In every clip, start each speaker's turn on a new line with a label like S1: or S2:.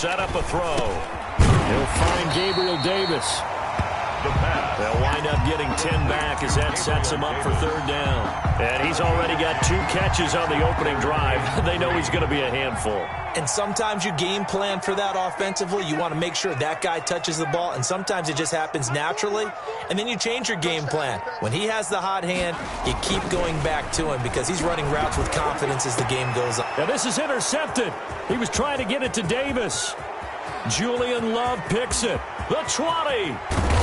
S1: set up a throw. He'll find Gabriel Davis. They'll wind up getting 10 back as that sets him up for third down. And he's already got 2 catches on the opening drive. They know he's going to be a handful.
S2: And sometimes you game plan for that offensively. You want to make sure that guy touches the ball, and sometimes it just happens naturally. And then you change your game plan. When he has the hot hand, you keep going back to him because he's running routes with confidence as the game goes on.
S1: Now this is intercepted. He was trying to get it to Davis. Julian Love picks it. The 20.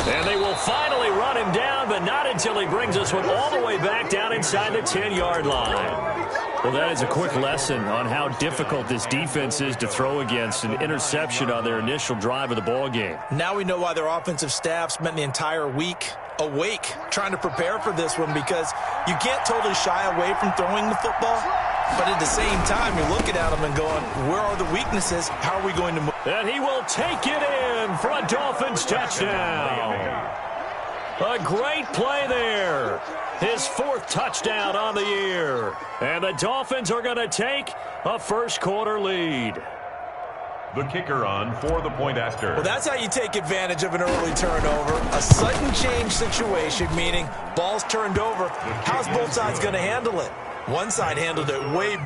S1: And they will finally run him down, but not until he brings us one all the way back down inside the 10-yard line. Well, that is a quick lesson on how difficult this defense is to throw against. An interception on their initial drive of the ball game.
S2: Now we know why their offensive staff spent the entire week awake trying to prepare for this one, because you can't totally shy away from throwing the football. But at the same time, you're looking at them and going, where are the weaknesses? How are we going to move?
S1: And he will take it in for a Dolphins touchdown. A great play there. His 4th touchdown on the year. And the Dolphins are going to take a first-quarter lead.
S3: The kicker on for the point after.
S2: Well, that's how you take advantage of an early turnover. A sudden change situation, meaning ball's turned over. How's both sides going to handle it? One side handled it way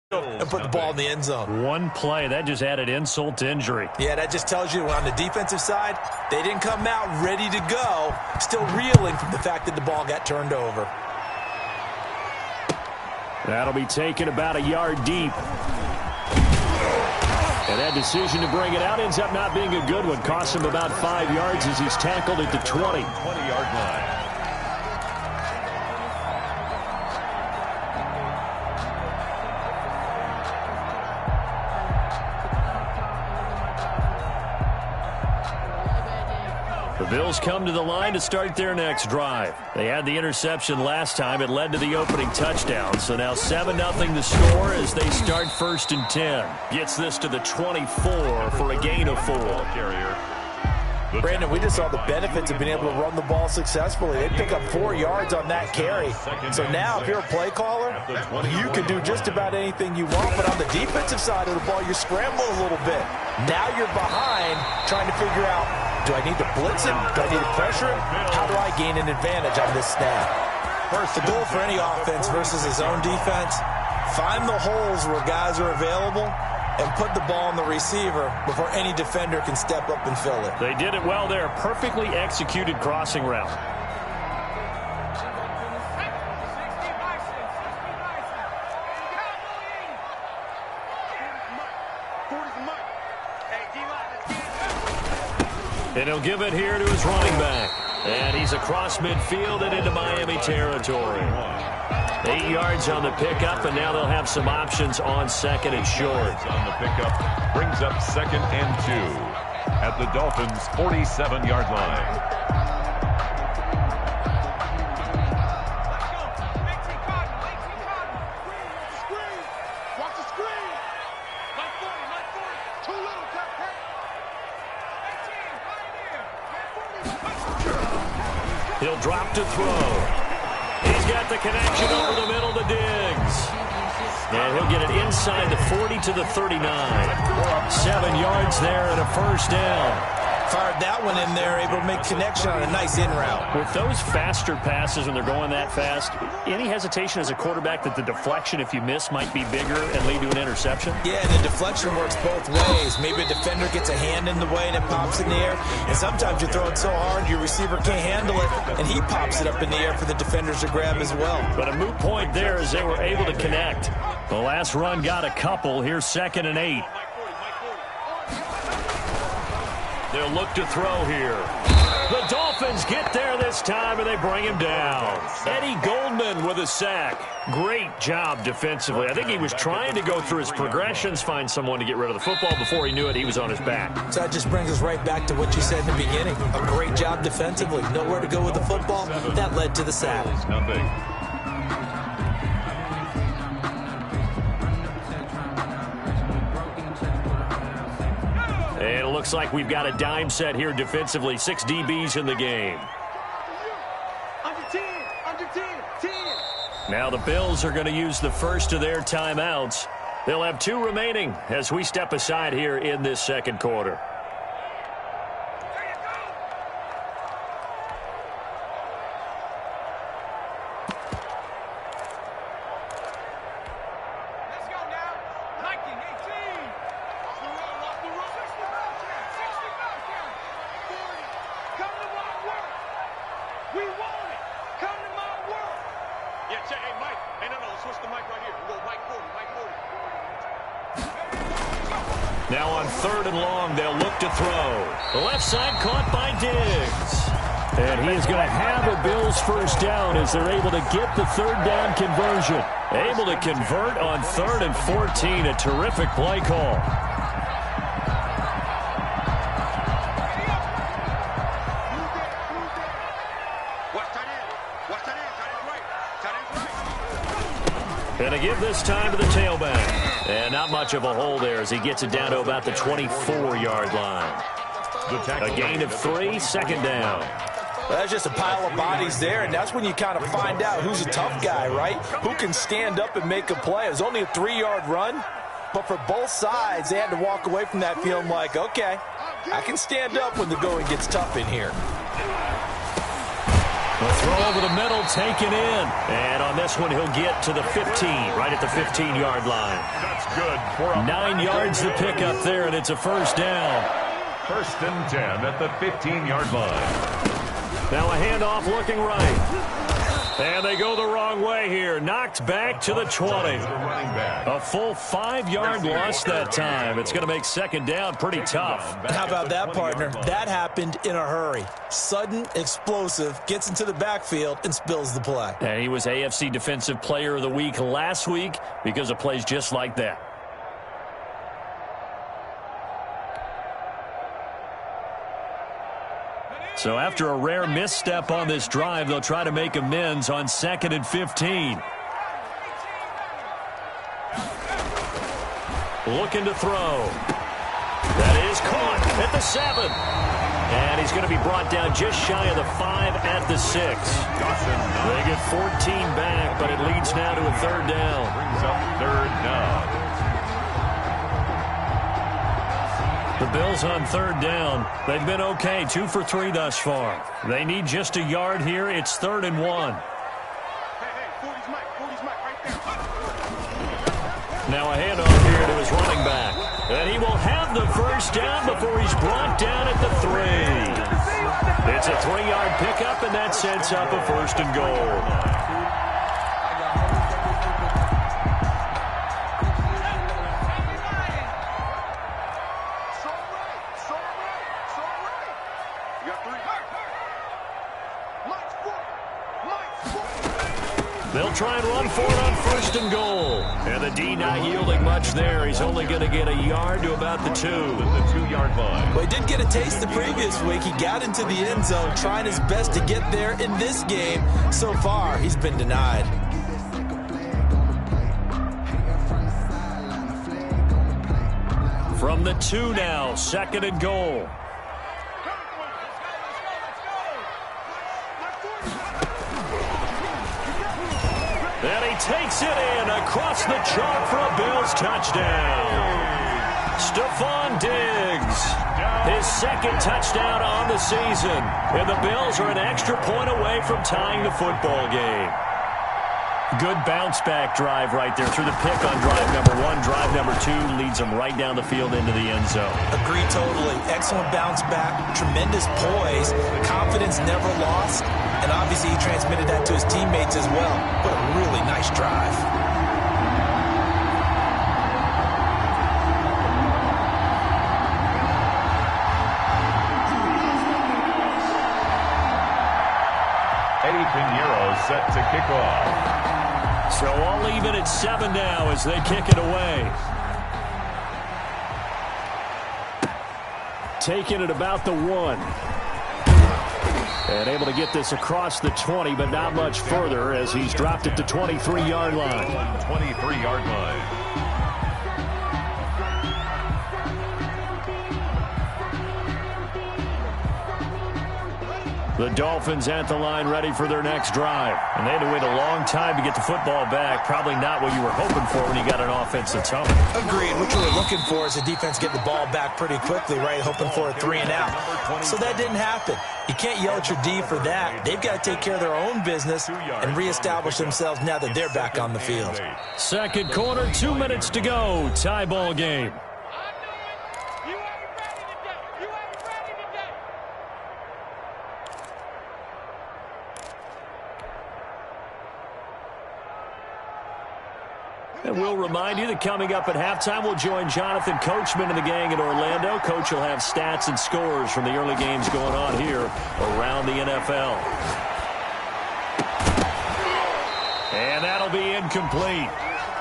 S2: better and put the ball in the end zone.
S1: One play, that just added insult to injury.
S2: Yeah, that just tells you on the defensive side, they didn't come out ready to go, still reeling from the fact that the ball got turned over.
S1: That'll be taken about a yard deep. And that decision to bring it out ends up not being a good one. Costs him about 5 yards as he's tackled at the
S3: 20-yard line.
S1: The Bills come to the line to start their next drive. They had the interception last time. It led to the opening touchdown. So now 7-0 the score as they start 1st and 10. Gets this to the 24 for a gain of 4.
S2: Brandon, we just saw the benefits of being able to run the ball successfully. They pick up 4 yards on that carry. So now if you're a play caller, you can do just about anything you want. But on the defensive side of the ball, you're scrambling a little bit. Now you're behind trying to figure out, do I need to blitz him? Do I need to pressure him? How do I gain an advantage on this snap? First, the goal for any offense versus his own defense, find the holes where guys are available and put the ball on the receiver before any defender can step up and fill it.
S1: They did it well there. Perfectly executed crossing route. And he'll give it here to his running back. And he's across midfield and into Miami territory. 8 yards on the pickup, and now they'll have some options on 2nd and short.
S3: On the pickup brings up 2nd and 2 at the Dolphins' 47-yard line.
S1: He'll drop to throw. He's got the connection over the middle to Diggs. And he'll get it inside the 40 to the 39. 7 yards there and a first down.
S2: Fired that one in there, able to make connection on a nice in route.
S1: With those faster passes when they're going that fast, any hesitation as a quarterback that the deflection, if you miss, might be bigger and lead to an interception?
S2: Yeah, the deflection works both ways. Maybe a defender gets a hand in the way and it pops in the air. And sometimes you throw it so hard your receiver can't handle it, and he pops it up in the air for the defenders to grab as well.
S1: But a moot point there as they were able to connect. The last run got a couple. Here's 2nd and 8. They'll look to throw here. The Dolphins get there this time, and they bring him down. Eddie Goldman with a sack. Great job defensively. I think he was trying to go through his progressions, find someone to get rid of the football. Before he knew it, he was on his back.
S2: So that just brings us right back to what you said in the beginning. A great job defensively. Nowhere to go with the football. That led to the sack.
S1: And it looks like we've got a dime set here defensively. 6 DBs in the game.
S4: Under 10, 10.
S1: Now the Bills are going to use the first of their timeouts. They'll have 2 remaining as we step aside here in this second quarter. Now on 3rd and long, they'll look to throw. The left side caught by Diggs. And he is going to have a Bills first down as they're able to get the 3rd down conversion. Able to convert on 3rd and 14. A terrific play call. Going to give this time to the tailback. And not much of a hole there as he gets it down to about the 24-yard line. A gain of 3, 2nd down.
S2: Well, that's just a pile of bodies there, and that's when you kind of find out who's a tough guy, right? Who can stand up and make a play. It was only a 3-yard run, but for both sides, they had to walk away from that feeling like, okay, I can stand up when the going gets tough in here.
S1: The throw over the middle, taken in. And on this one, he'll get to the 15, right at the 15-yard line.
S3: That's good.
S1: 9 yards to pick up there, and it's a first down.
S3: 1st and 10 at the 15-yard line.
S1: Now a handoff looking right. And they go the wrong way here. Knocked back to the 20. A full 5-yard loss that time. It's going to make 2nd down pretty tough.
S2: How about that, partner? That happened in a hurry. Sudden, explosive, gets into the backfield and spills the play.
S1: And he was AFC Defensive Player of the Week last week because of plays just like that. So after a rare misstep on this drive, they'll try to make amends on 2nd and 15. Looking to throw. That is caught at the 7. And he's going to be brought down just shy of the 5 at the 6. They get 14 back, but it leads now to a 3rd down.
S3: Brings up 3rd down.
S1: The Bills on 3rd down. They've been okay, 2 for 3 thus far. They need just a yard here. It's 3rd and 1. Now a handoff here to his running back. And he will have the first down before he's brought down at the 3. It's a 3-yard pickup, and that sets up a 1st and goal. They'll try and run for it on 1st and goal. And the D not yielding much there. He's only going to get a yard to about the 2.
S3: The 2-yard line.
S2: Well, he did get a taste the previous week. He got into the end zone, trying his best to get there in this game. So far, he's been denied.
S1: From the 2 now, 2nd and goal. And he takes it in across the chalk for a Bills touchdown. Stephon Diggs, his 2nd touchdown on the season. And the Bills are an extra point away from tying the football game. Good bounce-back drive right there through the pick on drive number 1. Drive number 2 leads them right down the field into the end zone.
S2: Agree totally. Excellent bounce-back, tremendous poise, confidence never lost, and obviously he transmitted that to his teammates as well. What a really nice drive.
S3: Eddie Pinheiro set to kick off.
S1: So all even at 7 now as they kick it away. Taking it about the 1. And able to get this across the 20, but not much further as he's dropped it to 23-yard line.
S3: 23-yard line.
S1: The Dolphins at the line ready for their next drive. And they had to wait a long time to get the football back. Probably not what you were hoping for when you got an offense that's home.
S2: Agreed. What you were looking for is the defense get the ball back pretty quickly, right? Hoping for a 3 and out. So that didn't happen. You can't yell at your D for that. They've got to take care of their own business and reestablish themselves now that they're back on the field.
S1: Second quarter, 2 minutes to go. Tie ball game. And we'll remind you that coming up at halftime, we'll join Jonathan Coachman and the gang in Orlando. Coach will have stats and scores from the early games going on here around the NFL. And that'll be incomplete.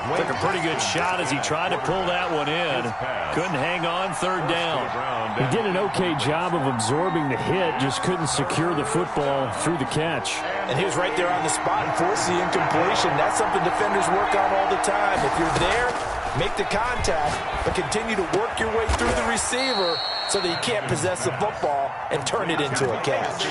S1: Took a pretty good shot as he tried to pull that one in. Couldn't hang on, third down.
S4: He did an okay job of absorbing the hit, just couldn't secure the football through the catch.
S2: And he was right there on the spot and forced the incompletion. That's something defenders work on all the time. If you're there, make the contact, but continue to work your way through the receiver so that he can't possess the football and turn it into a catch.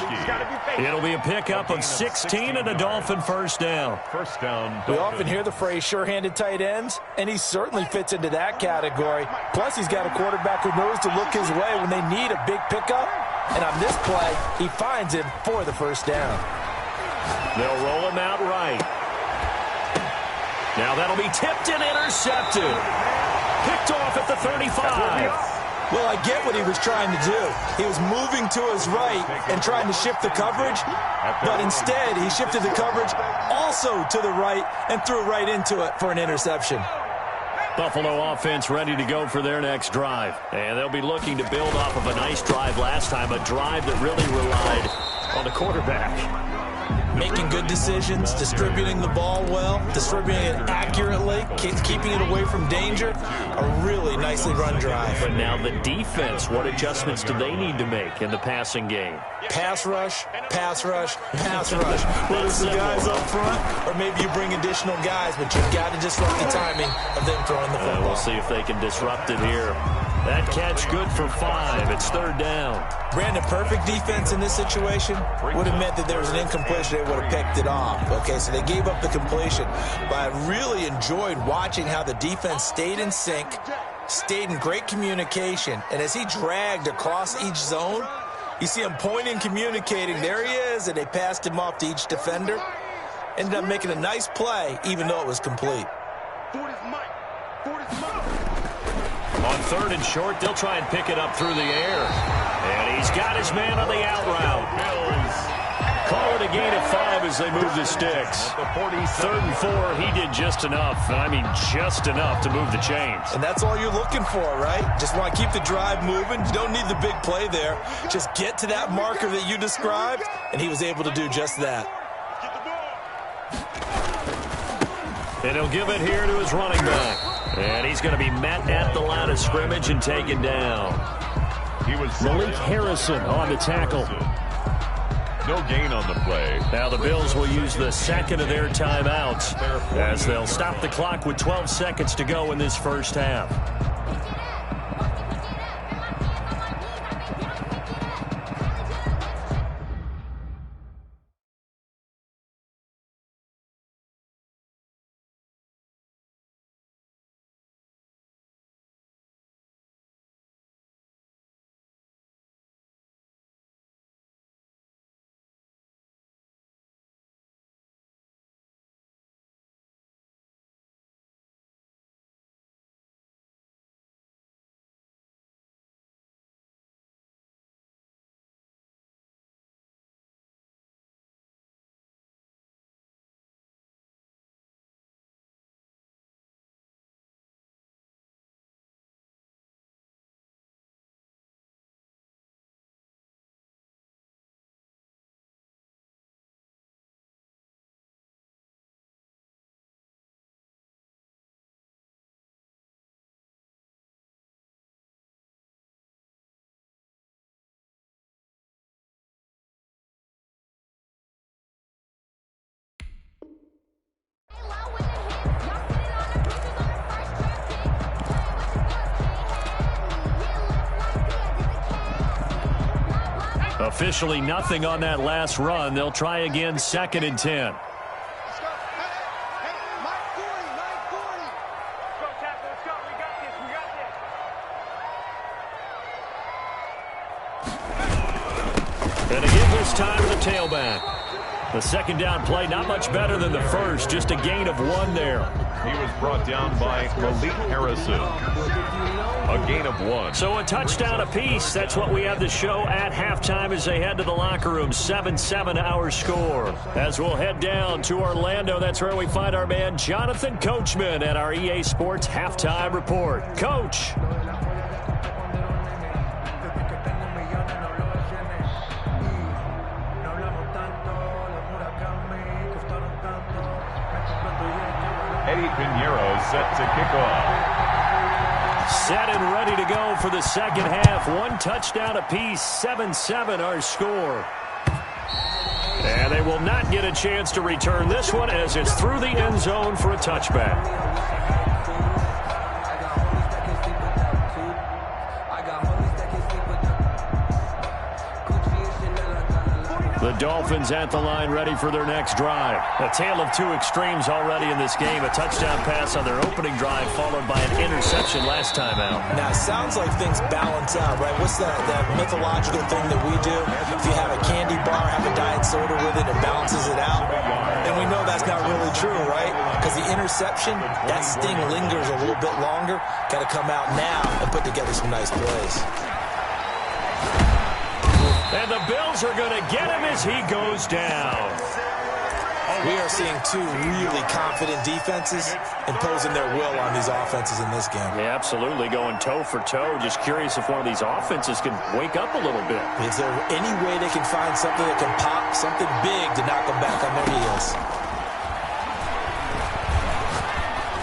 S1: It'll be a pickup of 16 and a Dolphin first down.
S3: First down.
S2: We often hear the phrase sure-handed tight ends, and he certainly fits into that category. Plus, he's got a quarterback who knows to look his way when they need a big pickup. And on this play, he finds him for the first down.
S1: They'll roll him out right. Now that'll be tipped and intercepted. Picked off at the 35.
S2: Well, I get what he was trying to do. He was moving to his right and trying to shift the coverage, but instead he shifted the coverage also to the right and threw right into it for an interception.
S1: Buffalo offense ready to go for their next drive. And they'll be looking to build off of a nice drive last time, a drive that really relied on the quarterback.
S2: Making good decisions, distributing the ball well, distributing it accurately, keeping it away from danger. A really nicely run drive.
S1: But now the defense, what adjustments do they need to make in the passing game?
S2: Pass rush, pass rush, pass rush. Whether it's the guys up front or maybe you bring additional guys, but you've got to disrupt the timing of them throwing the football.
S1: We'll see if they can disrupt it here. That catch good for 5. It's third down.
S2: Brandon, perfect defense in this situation would have meant that there was an incompletion. They would have picked it off. Okay, so they gave up the completion. But I really enjoyed watching how the defense stayed in sync, stayed in great communication. And as he dragged across each zone, you see him pointing, communicating. There he is, and they passed him off to each defender. Ended up making a nice play, even though it was complete.
S1: On third and short, they'll try and pick it up through the air. And he's got his man on the out route. Call it a gain of 5 as they move the sticks. Third and 4, he did just enough. I mean, just enough to move the chains.
S2: And that's all you're looking for, right? Just want to keep the drive moving. You don't need the big play there. Just get to that marker that you described, and he was able to do just that.
S1: And he'll give it here to his running back. And he's going to be met at the line of scrimmage and taken down.
S4: Malik Harrison on the tackle.
S3: No gain on the play.
S1: Now the Bills will use the second of their timeouts as they'll stop the clock with 12 seconds to go in this first half. Officially nothing on that last run. They'll try again, 2nd and 10. And again this time to the tailback. The 2nd down play, not much better than the first, just a gain of 1 there.
S3: He was brought down by Malik Harrison. A gain of 1.
S1: So a touchdown apiece. That's what we have to show at halftime as they head to the locker room. 7-7 our score. As we'll head down to Orlando, that's where we find our man Jonathan Coachman at our EA Sports Halftime Report. Coach.
S3: Eddie Pinheiro set to kick off.
S1: Set and ready to go for the second half. 1 touchdown apiece, 7-7 our score. And they will not get a chance to return this one as it's through the end zone for a touchback. The Dolphins at the line ready for their next drive. A tale of 2 extremes already in this game. A touchdown pass on their opening drive followed by an interception last time out.
S2: Now, it sounds like things balance out, right? What's that mythological thing that we do? If you have a candy bar, have a diet soda with it, it balances it out. And we know that's not really true, right? Because the interception, that sting lingers a little bit longer. Got to come out now and put together some nice plays.
S1: And the Bills are going to get him as he goes down.
S2: We are seeing 2 really confident defenses imposing their will on these offenses in this game.
S1: Yeah, absolutely, going toe for toe. Just curious if one of these offenses can wake up a little bit.
S2: Is there any way they can find something that can pop, something big to knock them back on their heels?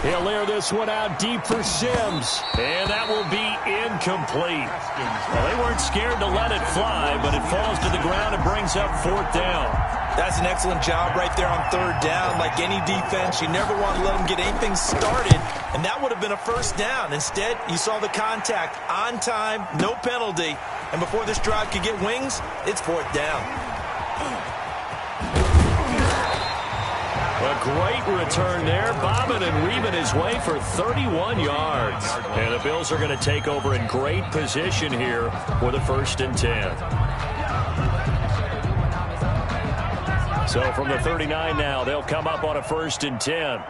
S1: He'll air this one out deep for Sims. And that will be incomplete. Well, they weren't scared to let it fly, but it falls to the ground and brings up 4th down.
S2: That's an excellent job right there on 3rd down. Like any defense, you never want to let them get anything started, and that would have been a 1st down. Instead, you saw the contact on time, no penalty, and before this drive could get wings, it's 4th down.
S1: A great return there, bobbing and weaving his way for 31 yards. And the Bills are going to take over in great position here for the 1st and 10. So from the 39 now, they'll come up on a 1st and 10.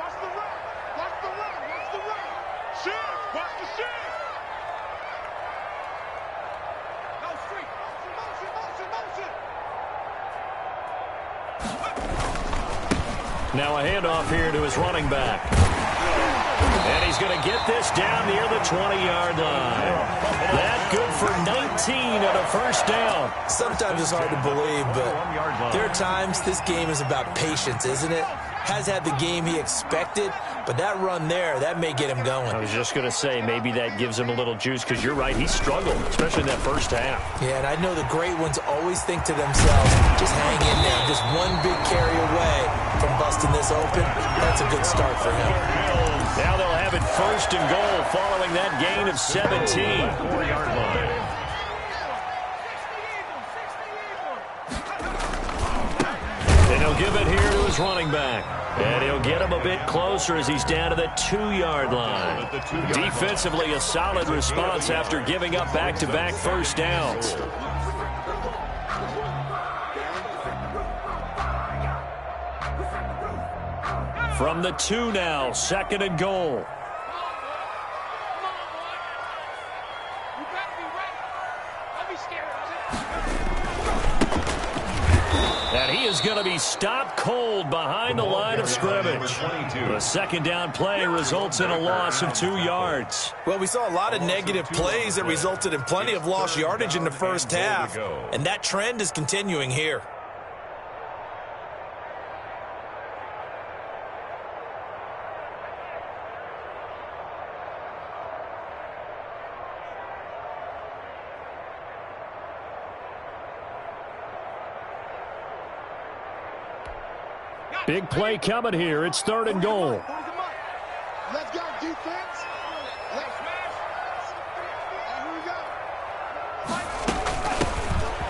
S1: Now a handoff here to his running back. And he's going to get this down near the 20-yard line. That good for 19 on a 1st down.
S2: Sometimes it's hard to believe, but there are times this game is about patience, isn't it? Has had the game he expected, but that run there, that may get him going.
S1: I was just going to say, maybe that gives him a little juice, because you're right, he struggled, especially in that 1st half.
S2: Yeah, and I know the great ones always think to themselves, just hang in there. Just one big carry away from busting this open. That's a good start for him.
S1: Now they'll have it 1st and goal following that gain of 17.
S3: 4-yard line.
S1: And he'll give it here to his running back. And he'll get him a bit closer as he's down to the 2-yard line. Defensively, a solid response after giving up back-to-back 1st downs. From the 2 now, 2nd and goal. And he is going to be stopped cold behind the line of scrimmage. The 2nd down play results in a loss of 2 yards.
S2: Well, we saw a lot of negative plays that resulted in plenty of lost yardage in the 1st half, and that trend is continuing here.
S1: Big play coming here. It's 3rd and goal.
S5: Let's go, defense. Let's smash. Here we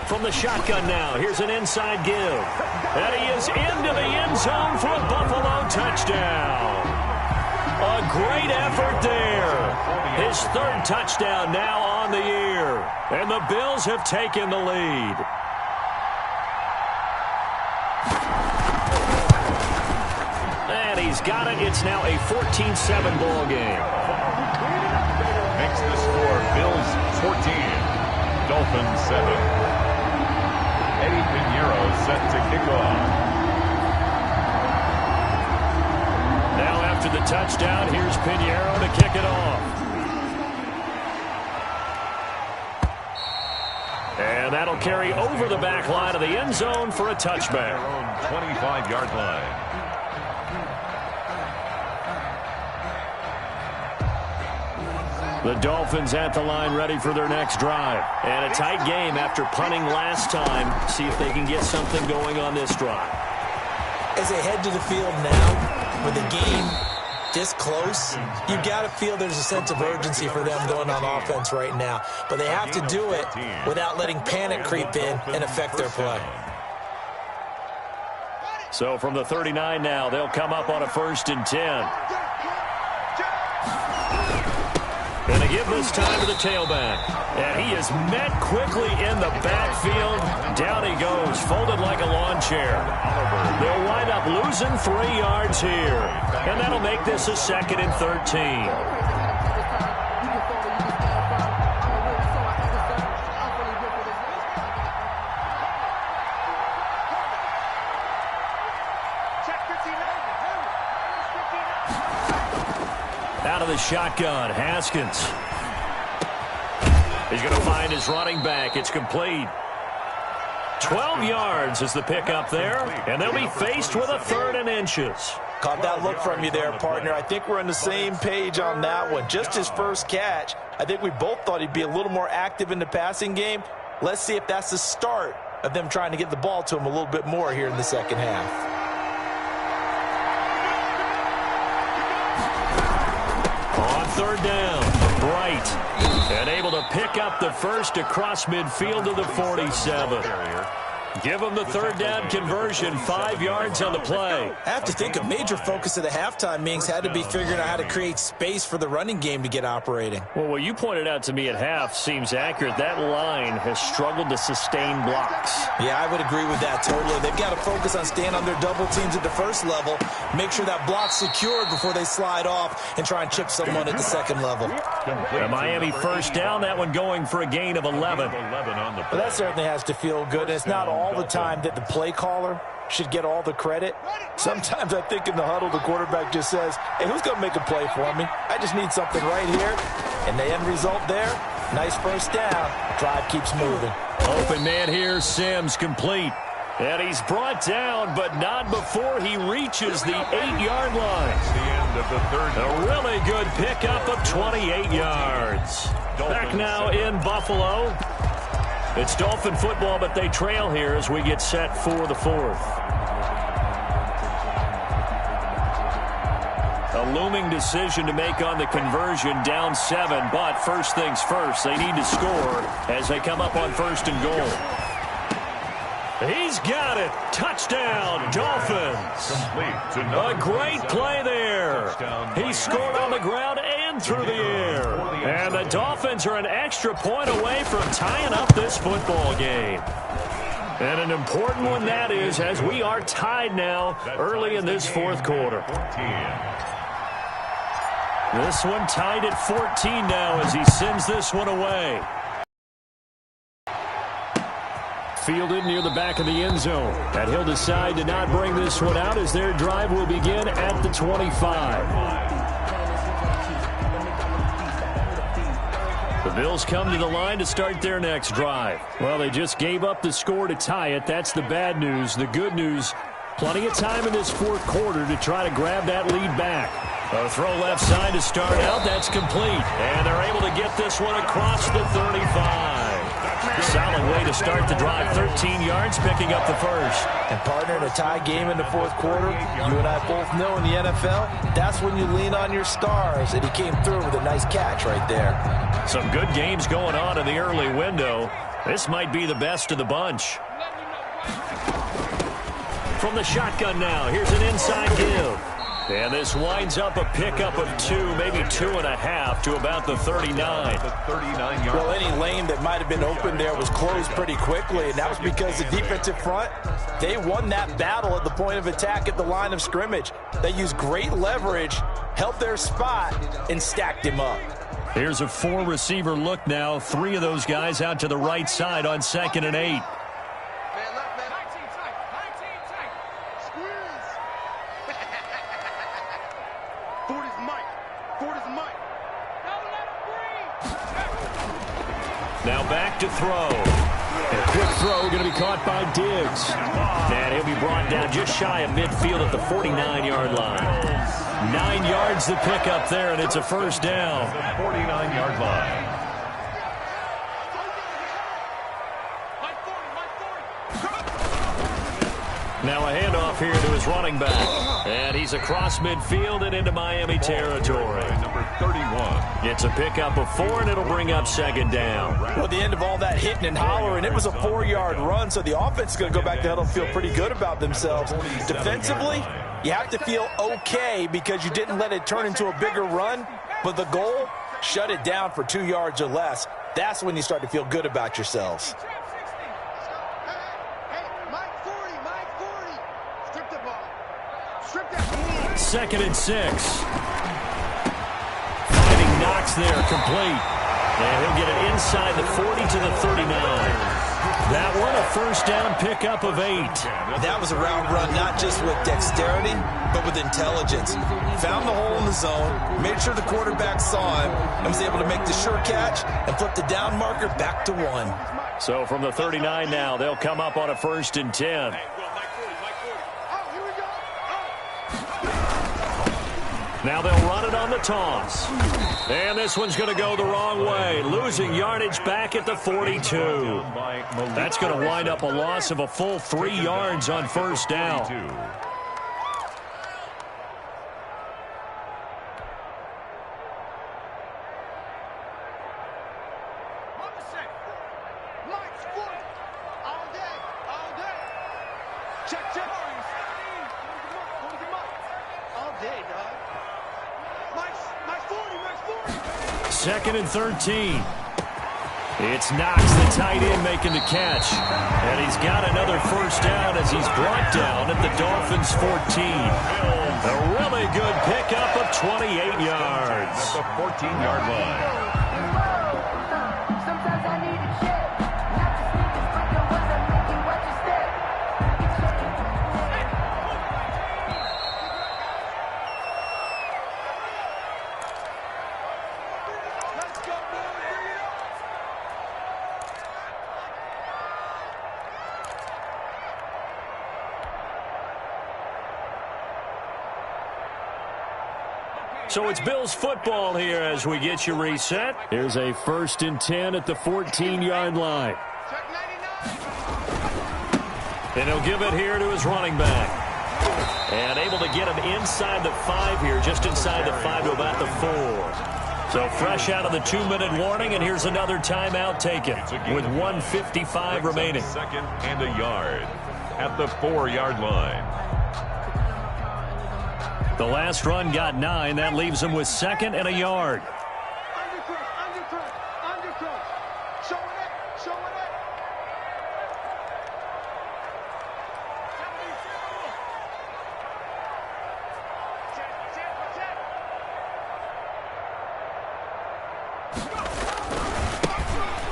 S5: go.
S1: from the shotgun now. Here's an inside give. And he is into the end zone for a Buffalo touchdown. A great effort there. His third touchdown now on the year. And the Bills have taken the lead. And he's got it. It's now a 14-7 ball game.
S3: Makes the score Bills 14, Dolphins 7. Eddie Pinheiro set to kick off.
S1: Now after the touchdown, here's Pinheiro to kick it off. And that'll carry over the back line of the end zone for a touchback.
S3: 25-yard line.
S1: The Dolphins at the line ready for their next drive. And a tight game after punting last time. See if they can get something going on this drive.
S2: As they head to the field now, with the game this close, you've got to feel there's a sense of urgency for them going on offense right now. But they have to do it without letting panic creep in and affect their play.
S1: So from the 39 now, they'll come up on a 1st and 10. Going to give this time to the tailback. And he is met quickly in the backfield. Down he goes, folded like a lawn chair. They'll wind up losing 3 yards here. And that'll make this a 2nd and 13. Out of the shotgun, Haskins. He's going to find his running back. It's complete. 12 yards is the pickup there, and they'll be faced with a 3rd and inches.
S2: Caught that look from you there, partner. I think we're on the same page on that one. Just his first catch. I think we both thought he'd be a little more active in the passing game. Let's see if that's the start of them trying to get the ball to him a little bit more here in the second half.
S1: On 3rd down, Bright. And able to pick up the first across midfield to the 47. Give them the 3rd down conversion, 5 yards on the play.
S2: I have to think a major focus of the halftime meetings had to be figuring out how to create space for the running game to get operating.
S1: Well, what you pointed out to me at half seems accurate. That line has struggled to sustain blocks.
S2: Yeah, I would agree with that totally. They've got to focus on staying on their double teams at the first level, make sure that block's secured before they slide off and try and chip someone at the second level.
S1: The Miami 1st down, that one going for a gain of 11.
S2: Well, that certainly has to feel good. It's not all the time that the play caller should get all the credit. Sometimes I think in the huddle, the quarterback just says, hey, who's going to make a play for me? I just need something right here. And the end result there, nice 1st down. Drive keeps moving.
S1: Open man here, Sims complete. And he's brought down, but not before he reaches the 8-yard line.
S3: The end of the 3rd.
S1: A really good pickup of 28 yards. Back now in Buffalo. It's Dolphin football, but they trail here as we get set for the 4th. A looming decision to make on the conversion, down 7, but first things first, they need to score as they come up on 1st and goal. He's got it. Touchdown, Dolphins. A great play there. He scored on the ground and through the air. And the Dolphins are an extra point away from tying up this football game. And an important one that is, as we are tied now early in this 4th quarter. This one tied at 14 now as he sends this one away. Fielded near the back of the end zone. And he'll decide to not bring this one out as their drive will begin at the 25. The Bills come to the line to start their next drive. Well, they just gave up the score to tie it. That's the bad news. The good news, plenty of time in this 4th quarter to try to grab that lead back. A throw left side to start out. That's complete. And they're able to get this one across the 35. Solid way to start the drive. 13 yards, picking up the first.
S2: And partner, in a tie game in the 4th quarter, you and I both know in the NFL, that's when you lean on your stars. And he came through with a nice catch right there.
S1: Some good games going on in the early window. This might be the best of the bunch. From the shotgun now, here's an inside give. And this winds up a pickup of 2, maybe 2.5 to about the 39.
S2: Well, any lane that might have been open there was closed pretty quickly, and that was because the defensive front, they won that battle at the point of attack at the line of scrimmage. They used great leverage, held their spot, and stacked him up.
S1: Here's a 4-receiver look now. 3 of those guys out to the right side on 2nd and 8. Now back to throw.
S4: A quick throw going to be caught by Diggs.
S1: And he'll be brought down just shy of midfield at the 49-yard line. 9 yards to pick up there, and it's a first down.
S3: 49-yard line.
S1: Now a handoff here to his running back. And he's across midfield and into Miami territory.
S3: Number 31.
S1: It's a pickup of 4, and it'll bring up 2nd down.
S2: Well, at the end of all that hitting and hollering, it was a 4-yard run, so the offense is going to go back to huddle and feel pretty good about themselves. Defensively, you have to feel okay because you didn't let it turn into a bigger run, but the goal, shut it down for 2 yards or less. That's when you start to feel good about yourselves.
S1: 2nd and 6. Finding Knox there, complete. And he'll get it inside the 40 to the 39. That one, a first down pickup of 8.
S2: That was a route run not just with dexterity, but with intelligence. Found the hole in the zone, made sure the quarterback saw him, and was able to make the sure catch and flip the down marker back to 1.
S1: So from the 39 now, they'll come up on a 1st and 10. Now they'll run it on the toss. And this one's going to go the wrong way. Losing yardage back at the 42. That's going to wind up a loss of a full 3 yards on first down. Second and 13. It's Knox, the tight end, making the catch. And he's got another first down as he's brought down at the Dolphins' 14. A really good pickup of 28 yards.
S3: At the 14-yard line.
S1: So it's Bills football here as we get you reset.
S4: Here's a 1st and 10 at the 14-yard line.
S1: And he'll give it here to his running back. And able to get him inside the 5 here, just inside the 5 to about the 4. So fresh out of the 2-minute warning, and here's another timeout taken with 1:55 remaining.
S3: 2nd and a yard at the 4-yard line.
S1: The last run got 9. That leaves him with 2nd and a yard.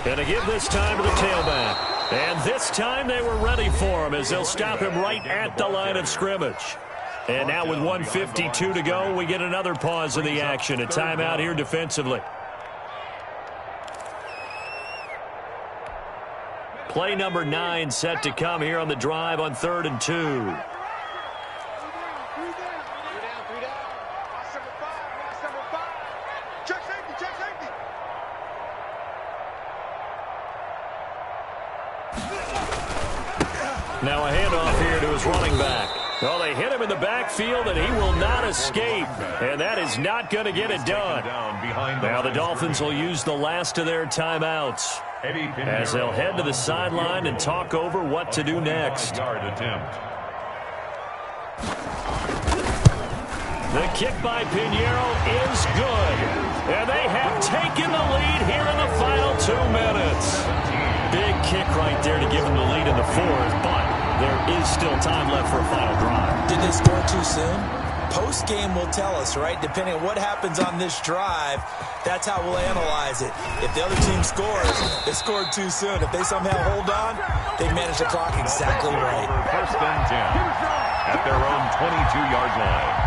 S1: And to give this time to the tailback. And this time they were ready for him as they'll stop him right at the line of scrimmage. And now with 1:52 to go, we get another pause in the action. A timeout here defensively. Play number 9 set to come here on the drive on 3rd and 2. Now a handoff here to his running back. Well, they hit him in the backfield, and he will not escape. And that is not going to get it done. Now the Dolphins will use the last of their timeouts. as they'll head to the sideline and talk over what to do next. The kick by Pinheiro is good. And they have taken the lead here in the final 2 minutes. Big kick right there to give them the lead in the fourth, but there is still time left for a final drive.
S2: Did they score too soon? Post-game will tell us, right? Depending on what happens on this drive, that's how we'll analyze it. If the other team scores, they scored too soon. If they somehow hold on, they manage the clock exactly right.
S3: First and 10 at their own 22-yard line.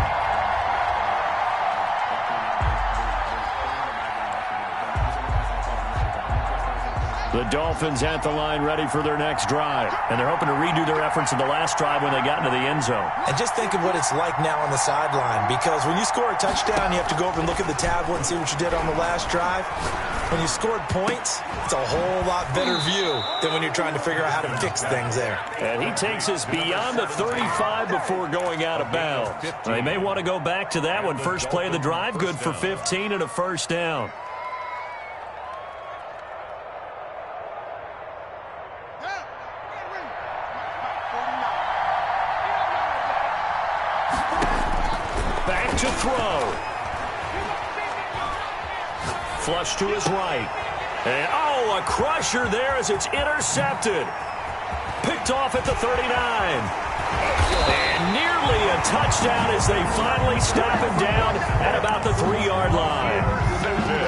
S1: The Dolphins at the line ready for their next drive. And they're hoping to redo their efforts in the last drive when they got into the end zone.
S2: And just think of what it's like now on the sideline. Because when you score a touchdown, you have to go over and look at the tablet and see what you did on the last drive. When you scored points, it's a whole lot better view than when you're trying to figure out how to fix things there.
S1: And he takes us beyond the 35 before going out of bounds. They may want to go back to that one. First play of the drive, good for 15 and a first down. To throw. Flush to his right. And, oh, a crusher there as it's intercepted. Picked off at the 39. And nearly a touchdown as they finally stop him down at about the 3-yard line.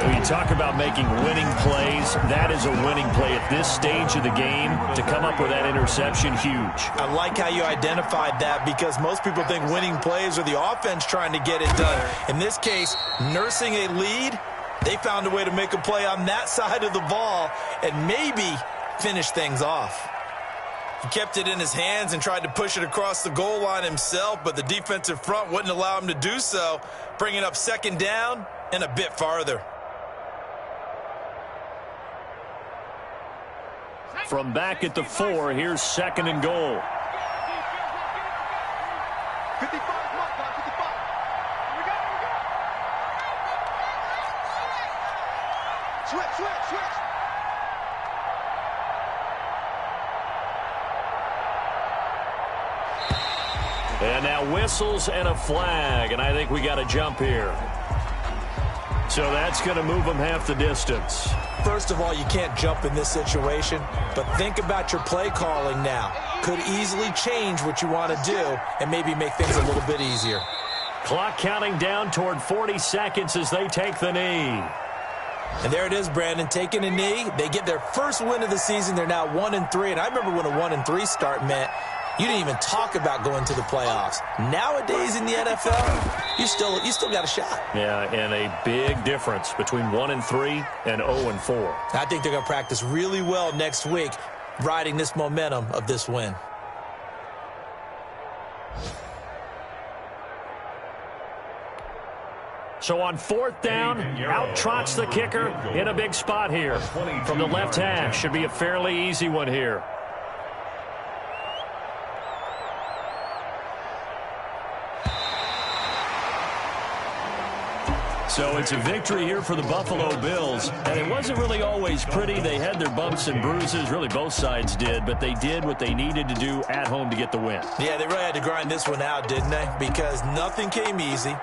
S1: When you talk about making winning plays, that is a winning play at this stage of the game. To come up with that interception, huge.
S2: I like how you identified that because most people think winning plays are the offense trying to get it done. In this case, nursing a lead, they found a way to make a play on that side of the ball and maybe finish things off. He kept it in his hands and tried to push it across the goal line himself, but the defensive front wouldn't allow him to do so, bringing up second down and a bit farther.
S1: From back at the 4, here's second and goal.
S5: 55. Switch.
S1: And now whistles and a flag, and I think we got a jump here. So that's going to move them half the distance.
S2: First of all, you can't jump in this situation, but think about your play calling now. Could easily change what you want to do and maybe make things a little bit easier.
S1: Clock counting down toward 40 seconds as they take the knee.
S2: And there it is, Brandon, taking a knee. They get their first win of the season. They're now 1-3, and I remember when a 1-3 start meant you didn't even talk about going to the playoffs. Nowadays in the NFL, you still got a shot.
S1: Yeah, and a big difference between 1-3 and 0-4.
S2: I think they're going to practice really well next week, riding this momentum of this win.
S1: So on fourth down, out trots the kicker in a big spot here. From the left hash, should be a fairly easy one here. So it's a victory here for the Buffalo Bills. And it wasn't really always pretty. They had their bumps and bruises. Really, both sides did. But they did what they needed to do at home to get the win.
S2: Yeah, they really had to grind this one out, didn't they? Because nothing came easy.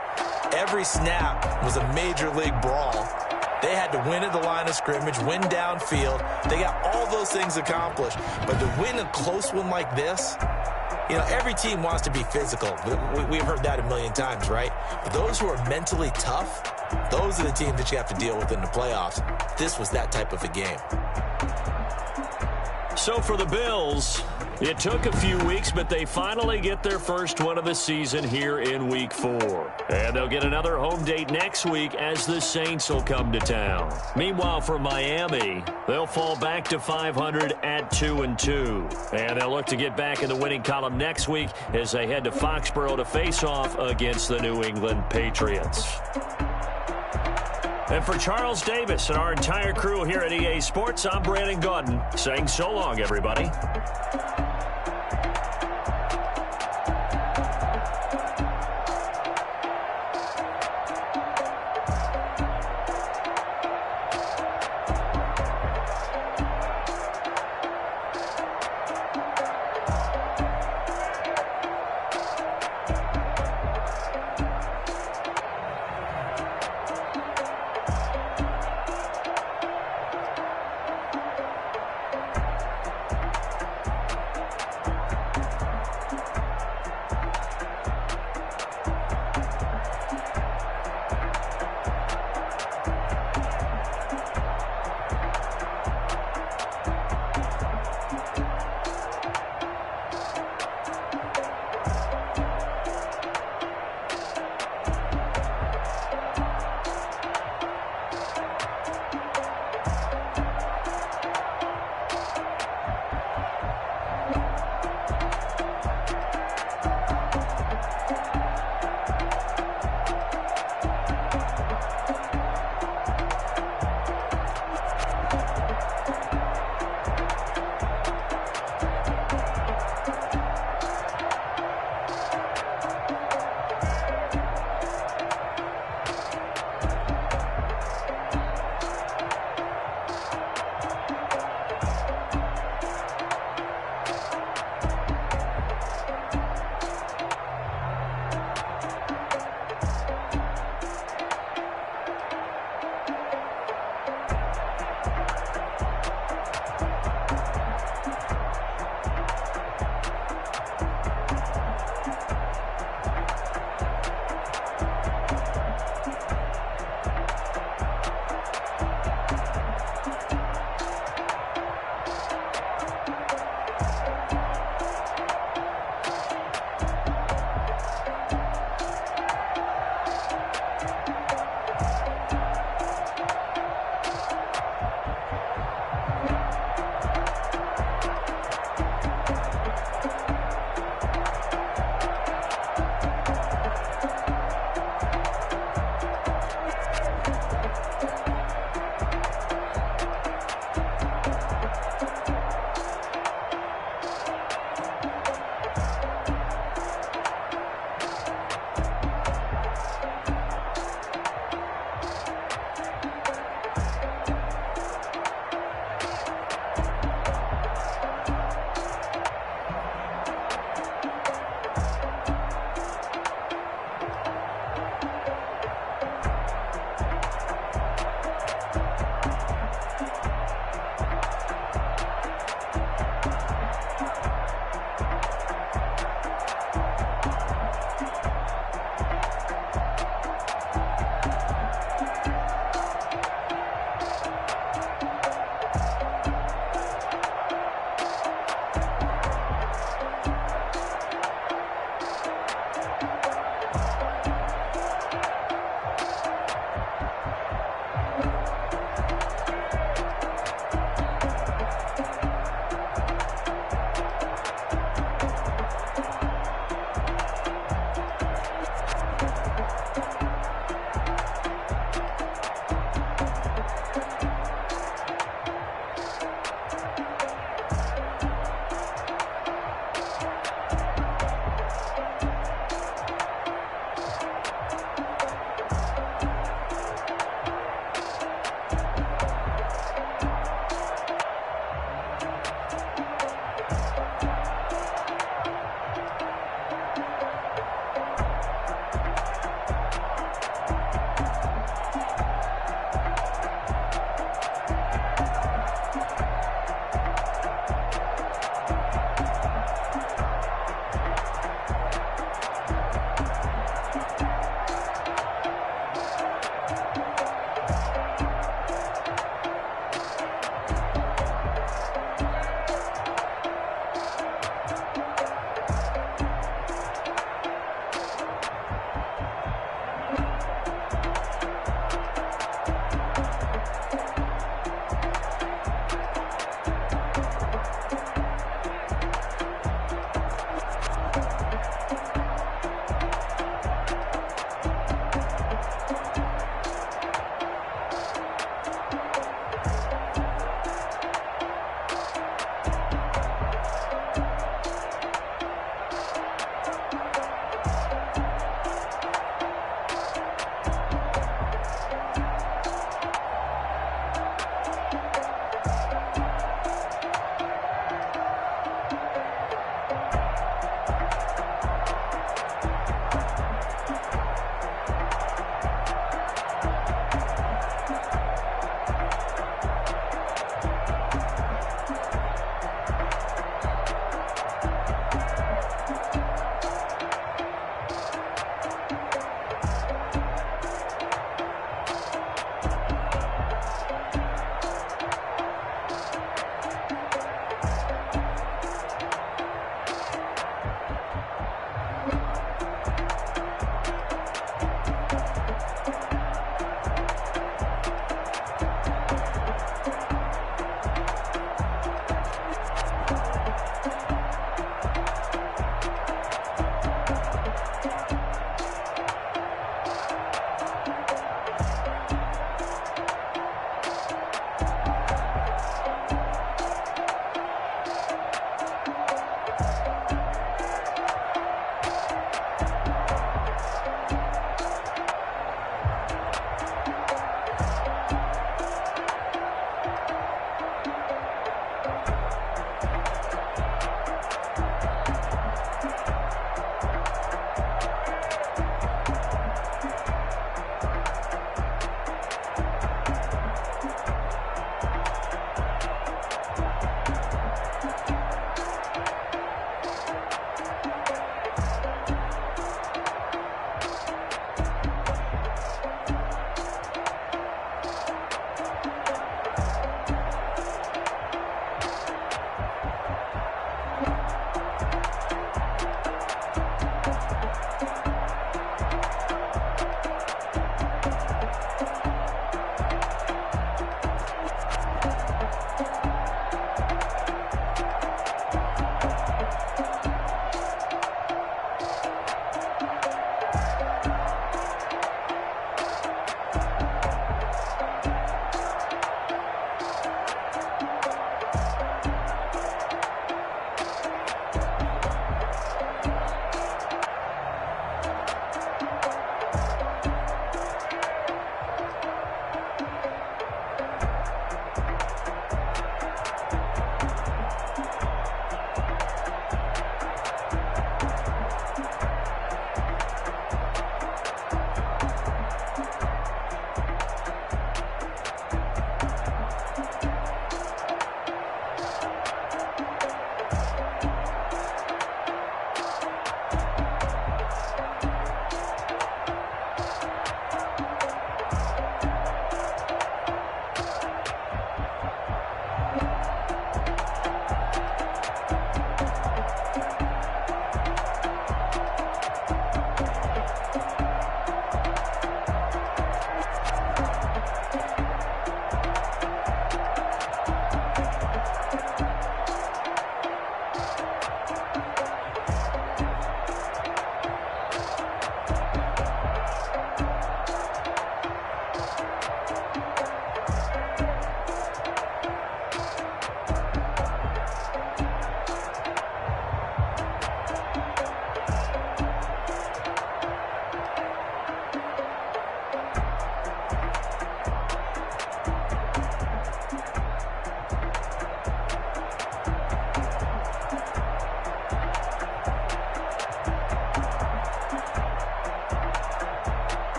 S2: Every snap was a major league brawl. They had to win at the line of scrimmage, win downfield. They got all those things accomplished. But to win a close one like this, you know, every team wants to be physical. We've heard that a million times, right? But those who are mentally tough, those are the teams that you have to deal with in the playoffs. This was that type of a game.
S1: So for the Bills, it took a few weeks, but they finally get their first win of the season here in Week 4. And they'll get another home date next week as the Saints will come to town. Meanwhile, for Miami, they'll fall back to 500 at 2-2. And they'll look to get back in the winning column next week as they head to Foxborough to face off against the New England Patriots. And for Charles Davis and our entire crew here at EA Sports, I'm Brandon Gaudin saying so long, everybody.